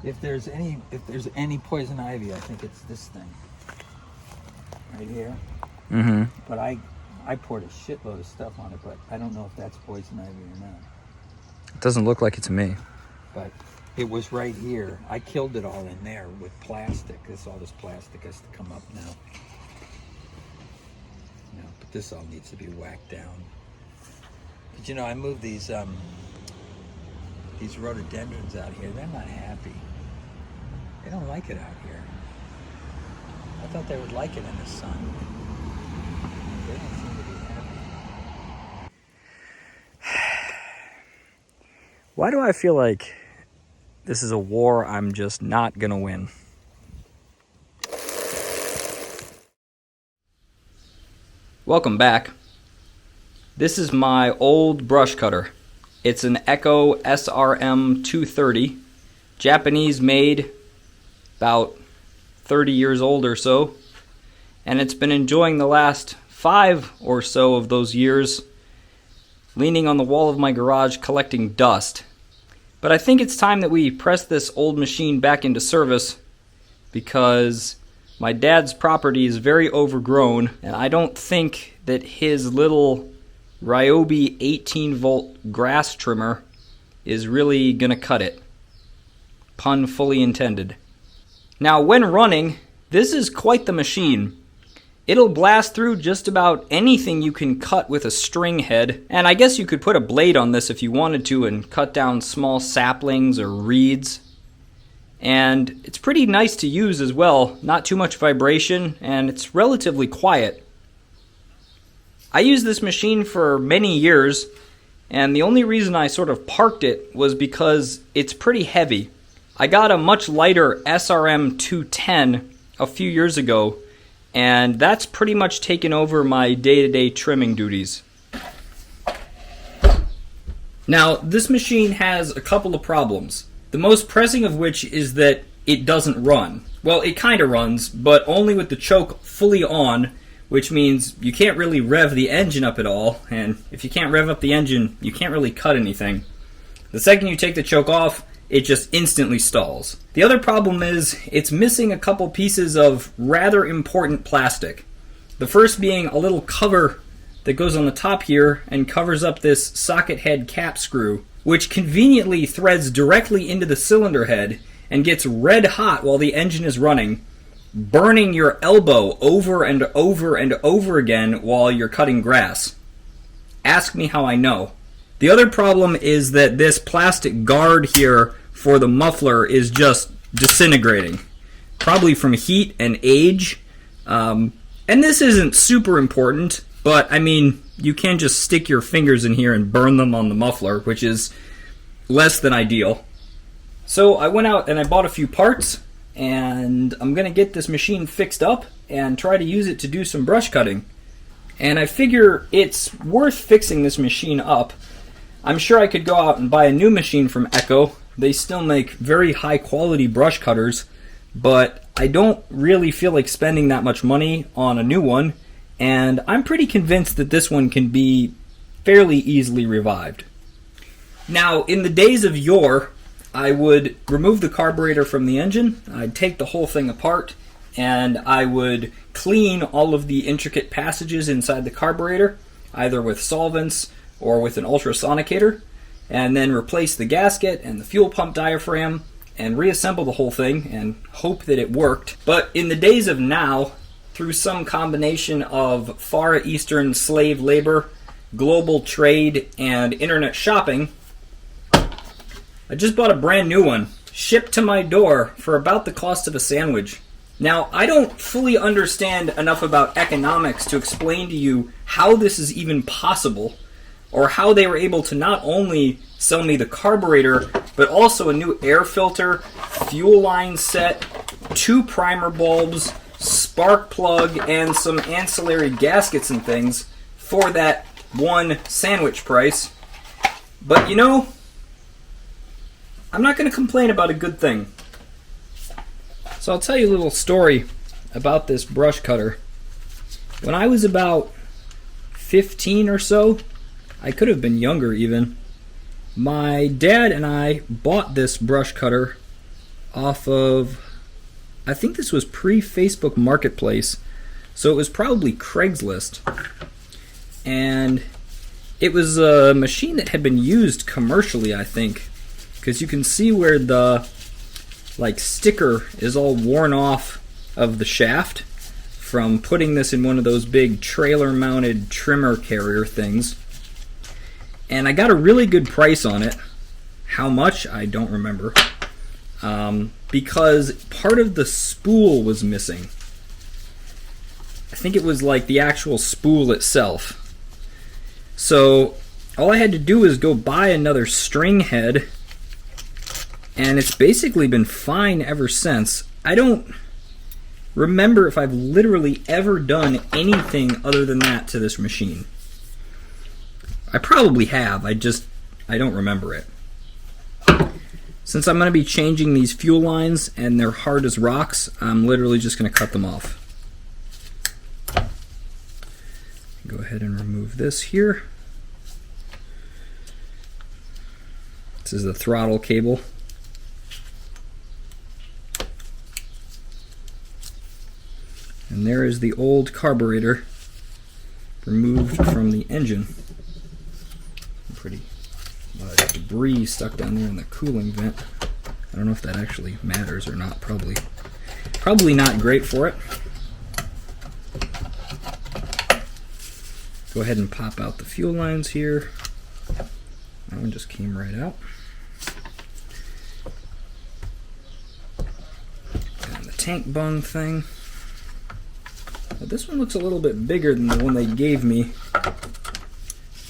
If there's any poison ivy, I think it's this thing right here. Mm-hmm. But I poured a shitload of stuff on it, but I don't know if that's poison ivy or not. It doesn't look like it to me. But it was right here. I killed it all in there with plastic. All this plastic has to come up now. No, but this all needs to be whacked down. But you know, I moved these rhododendrons out here. They're not happy. They don't like it out here. I thought they would like it in the sun. They don't seem to be happy. Why do I feel like this is a war I'm just not gonna win? Welcome back. This is my old brush cutter. It's an Echo SRM-230, Japanese made, about 30 years old or so, and it's been enjoying the last 5 or so of those years leaning on the wall of my garage collecting dust. But I think it's time that we press this old machine back into service because my dad's property is very overgrown, and I don't think that his little Ryobi 18-volt grass trimmer is really gonna cut it. Pun fully intended. Now, when running, this is quite the machine. It'll blast through just about anything you can cut with a string head, and I guess you could put a blade on this if you wanted to and cut down small saplings or reeds. And it's pretty nice to use as well, not too much vibration, and it's relatively quiet. I used this machine for many years, and the only reason I sort of parked it was because it's pretty heavy. I got a much lighter SRM-210 a few years ago, and that's pretty much taken over my day-to-day trimming duties. Now, this machine has a couple of problems. The most pressing of which is that it doesn't run. Well, it kind of runs, but only with the choke fully on, which means you can't really rev the engine up at all, and if you can't rev up the engine, you can't really cut anything. The second you take the choke off, it just instantly stalls. The other problem is it's missing a couple pieces of rather important plastic. The first being a little cover that goes on the top here and covers up this socket head cap screw, which conveniently threads directly into the cylinder head and gets red hot while the engine is running, burning your elbow over and over and over again while you're cutting grass. Ask me how I know. The other problem is that this plastic guard here for the muffler is just disintegrating, probably from heat and age. And this isn't super important, but I mean, you can just stick your fingers in here and burn them on the muffler, which is less than ideal. So I went out and I bought a few parts, and I'm going to get this machine fixed up and try to use it to do some brush cutting. And I figure it's worth fixing this machine up. I'm sure I could go out and buy a new machine from Echo. They still make very high quality brush cutters, but I don't really feel like spending that much money on a new one, and I'm pretty convinced that this one can be fairly easily revived. Now, in the days of yore, I would remove the carburetor from the engine, I'd take the whole thing apart, and I would clean all of the intricate passages inside the carburetor, either with solvents or with an ultrasonicator, and then replace the gasket and the fuel pump diaphragm and reassemble the whole thing and hope that it worked. But in the days of now, through some combination of Far Eastern slave labor, global trade, and internet shopping, I just bought a brand new one, shipped to my door for about the cost of a sandwich. Now, I don't fully understand enough about economics to explain to you how this is even possible, or how they were able to not only sell me the carburetor, but also a new air filter, fuel line set, 2 primer bulbs, spark plug, and some ancillary gaskets and things for that one sandwich price. But you know, I'm not going to complain about a good thing. So I'll tell you a little story about this brush cutter. When I was about 15 or so, I could have been younger even, my dad and I bought this brush cutter off of, I think this was pre-Facebook Marketplace, so it was probably Craigslist. And it was a machine that had been used commercially, I think, because you can see where the sticker is all worn off of the shaft from putting this in one of those big trailer-mounted trimmer carrier things. And I got a really good price on it. How much? I don't remember. Because part of the spool was missing. I think it was like the actual spool itself. So all I had to do was go buy another string head, and it's basically been fine ever since. I don't remember if I've literally ever done anything other than that to this machine. I probably have, I don't remember it. Since I'm going to be changing these fuel lines and they're hard as rocks, I'm literally just going to cut them off. Go ahead and remove this here. This is the throttle cable. And there is the old carburetor removed from the engine. Pretty debris stuck down there in the cooling vent. I don't know if that actually matters or not. Probably not great for it. Go ahead and pop out the fuel lines here. That one just came right out. And the tank bung thing. Now this one looks a little bit bigger than the one they gave me.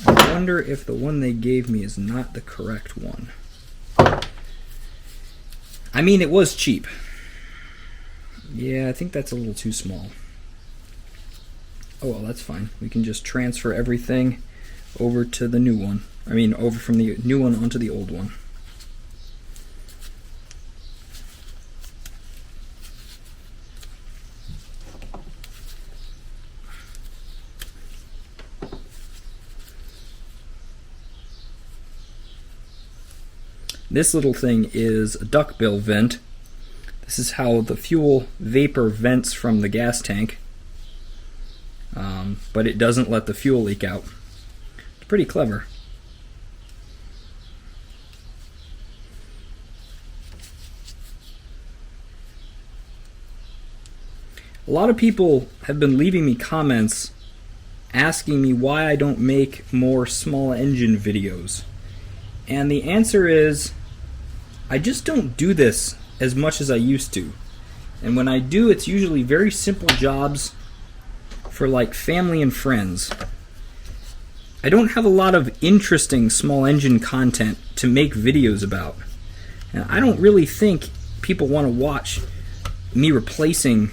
I wonder if the one they gave me is not the correct one. I mean, it was cheap. Yeah, I think that's a little too small. Oh well, that's fine. We can just transfer everything over to the new one. I mean, over from the new one onto the old one. This little thing is a duckbill vent. This is how the fuel vapor vents from the gas tank, but it doesn't let the fuel leak out. It's pretty clever. A lot of people have been leaving me comments asking me why I don't make more small engine videos. And the answer is, I just don't do this as much as I used to. And when I do, it's usually very simple jobs for like family and friends. I don't have a lot of interesting small engine content to make videos about. And I don't really think people want to watch me replacing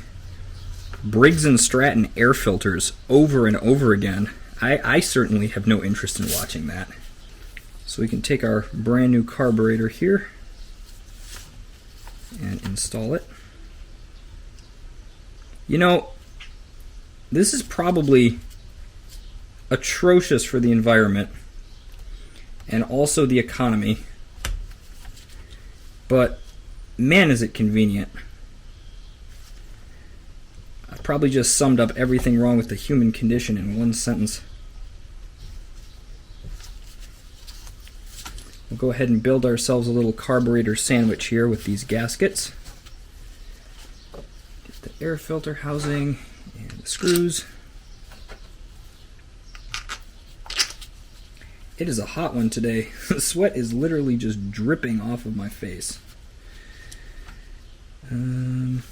Briggs & Stratton air filters over and over again. I certainly have no interest in watching that. So we can take our brand new carburetor here and install it. You know, this is probably atrocious for the environment and also the economy, but man, is it convenient. I've probably just summed up everything wrong with the human condition in one sentence. We'll go ahead and build ourselves a little carburetor sandwich here with these gaskets. Get the air filter housing and the screws. It is a hot one today. The sweat is literally just dripping off of my face. Of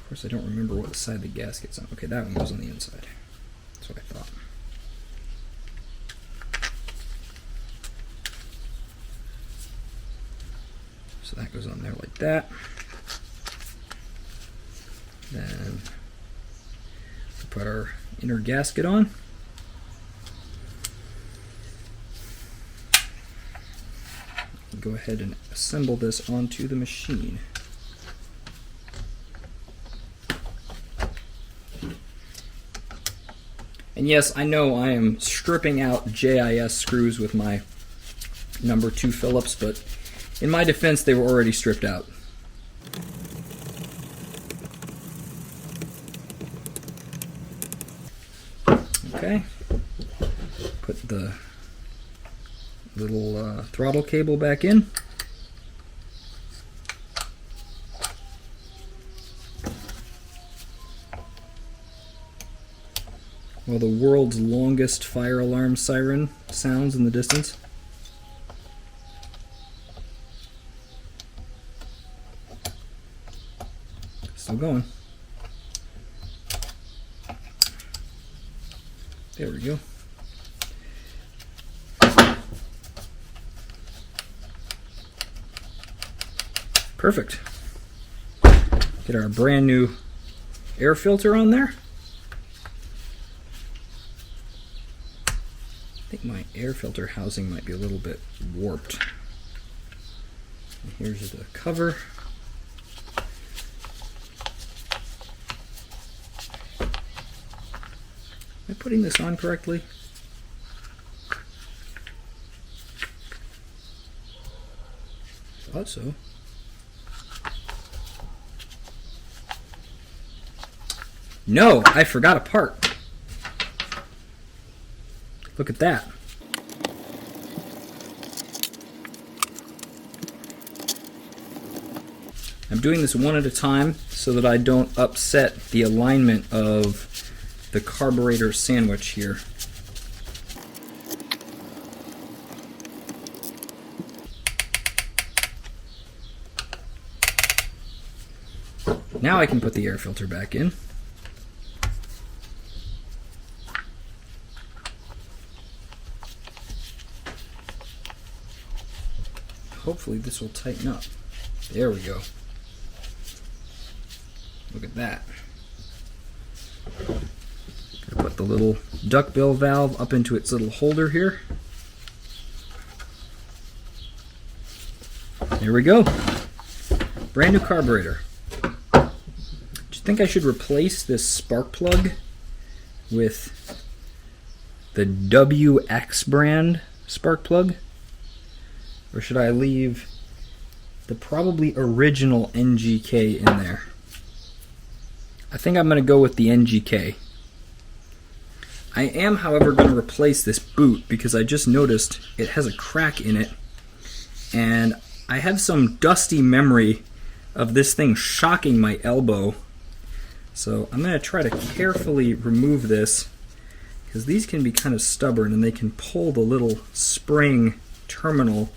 course, I don't remember what side the gasket's on. Okay, that one goes on the inside. That's what I thought. So that goes on there like that. Then we put our inner gasket on. Go ahead and assemble this onto the machine. And yes, I know I am stripping out JIS screws with my number 2 Phillips, but In my defense, they were already stripped out. Okay. Put the little throttle cable back in. While the world's longest fire alarm siren sounds in the distance. Still going. There we go. Perfect. Get our brand new air filter on there. I think my air filter housing might be a little bit warped. And here's the cover. Am I putting this on correctly? Thought so. No, I forgot a part. Look at that. I'm doing this one at a time so that I don't upset the alignment of the carburetor sandwich here. Now I can put the air filter back in. Hopefully this will tighten up. There we go. Look at that. Gonna put the little duckbill valve up into its little holder here. There we go. Brand new carburetor. Do you think I should replace this spark plug with the WX brand spark plug? Or should I leave the probably original NGK in there? I think I'm going to go with the NGK. I am, however, going to replace this boot because I just noticed it has a crack in it. And I have some dusty memory of this thing shocking my elbow. So I'm going to try to carefully remove this because these can be kind of stubborn and they can pull the little spring terminal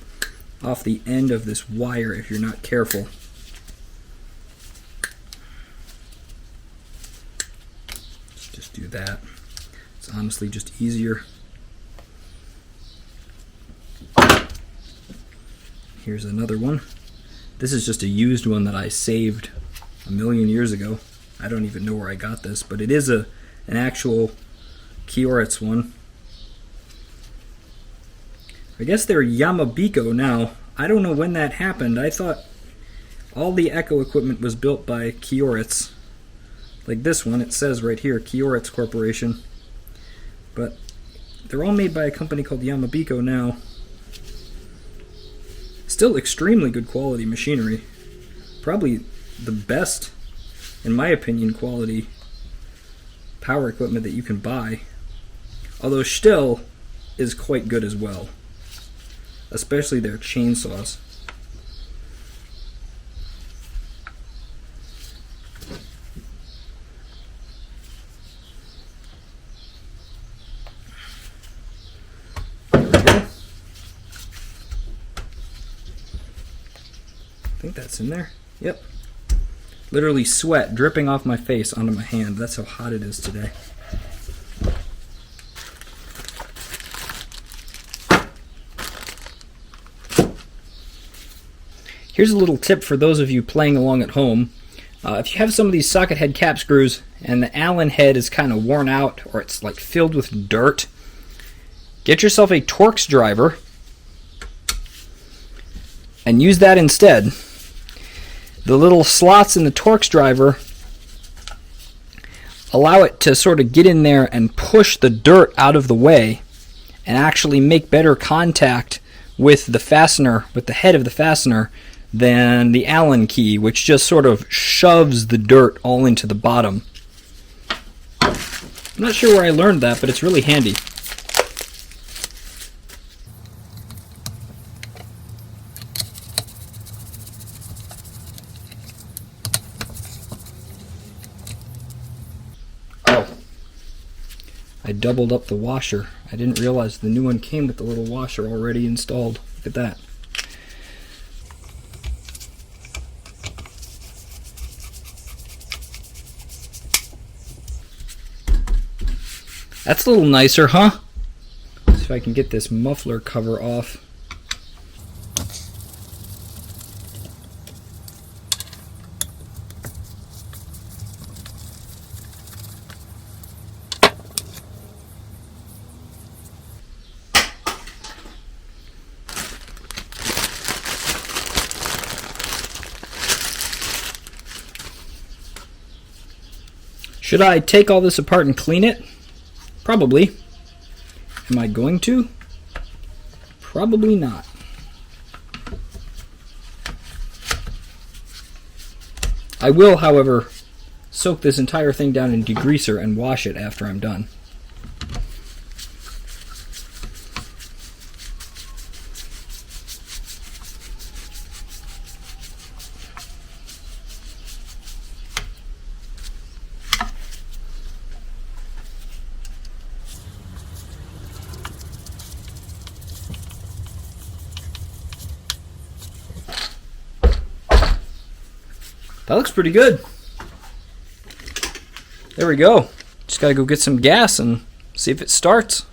off the end of this wire if you're not careful. Let's just do that. It's honestly just easier. Here's another one. This is just a used one that I saved a million years ago. I don't even know where I got this, but it is an actual Kioritz one. I guess they're Yamabiko now. I don't know when that happened. I thought all the Echo equipment was built by Kioritz. Like this one, it says right here, Kioritz Corporation. But they're all made by a company called Yamabiko now. Still extremely good quality machinery. Probably the best, in my opinion, quality power equipment that you can buy. Although Stihl is quite good as well. Especially their chainsaws. There we go. I think that's in there. Yep. Literally sweat dripping off my face onto my hand. That's how hot it is today. Here's a little tip for those of you playing along at home. If you have some of these socket head cap screws and the Allen head is kind of worn out or it's like filled with dirt, get yourself a Torx driver and use that instead. The little slots in the Torx driver allow it to sort of get in there and push the dirt out of the way and actually make better contact with the fastener, with the head of the fastener, than the Allen key, which just sort of shoves the dirt all into the bottom. I'm not sure where I learned that, but it's really handy. Oh, I doubled up the washer. I didn't realize the new one came with the little washer already installed. Look at that. That's a little nicer, huh? Let's see if I can get this muffler cover off. Should I take all this apart and clean it? Probably. Am I going to? Probably not. I will, however, soak this entire thing down in degreaser and wash it after I'm done. That looks pretty good. There we go. Just gotta go get some gas and see if it starts.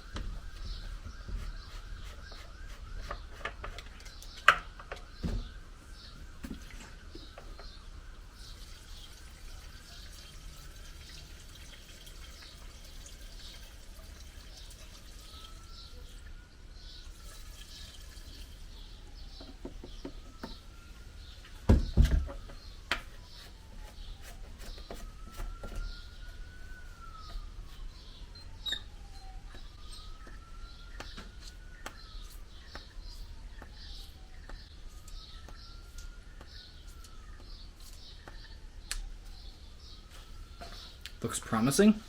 Looks promising.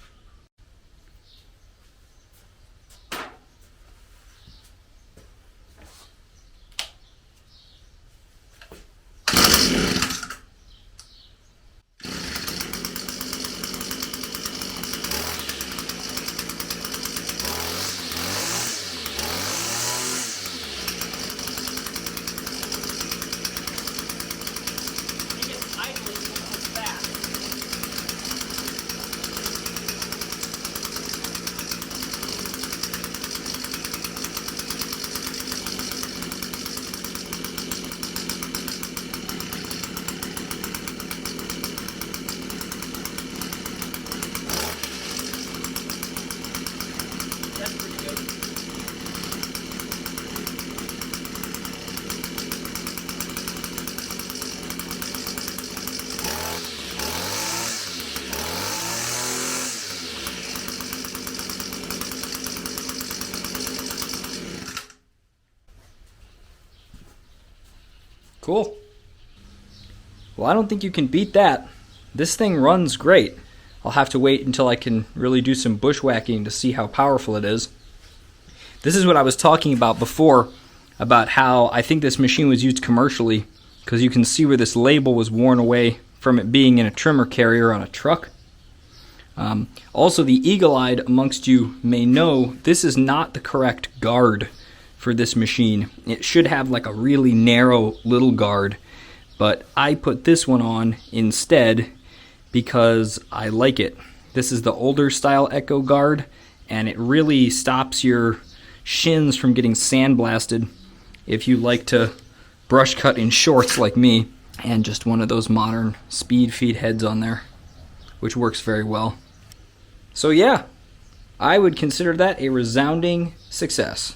Cool. Well, I don't think you can beat that. This thing runs great. I'll have to wait until I can really do some bushwhacking to see how powerful it is. This is what I was talking about before, about how I think this machine was used commercially, because you can see where this label was worn away from it being in a trimmer carrier on a truck. Also, the eagle-eyed amongst you may know this is not the correct guard for this machine. It should have like a really narrow little guard, but I put this one on instead because I like it. This is the older style Echo guard, and it really stops your shins from getting sandblasted if you like to brush cut in shorts like me, and just one of those modern speed feed heads on there, which works very well. So yeah, I would consider that a resounding success.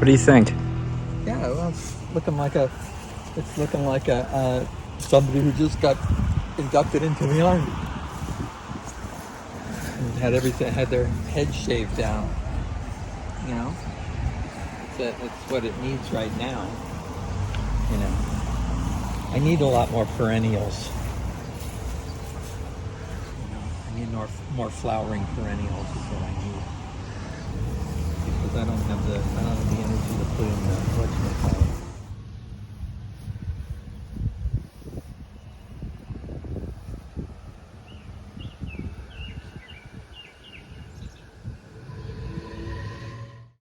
do you think? Yeah, well, it's looking like somebody who just got inducted into the army and had their head shaved down. You know, it's what it needs right now. You know, I need a lot more perennials. You know, I need more flowering perennials is what I need. Because I don't have the energy to put in the whatchamacallit.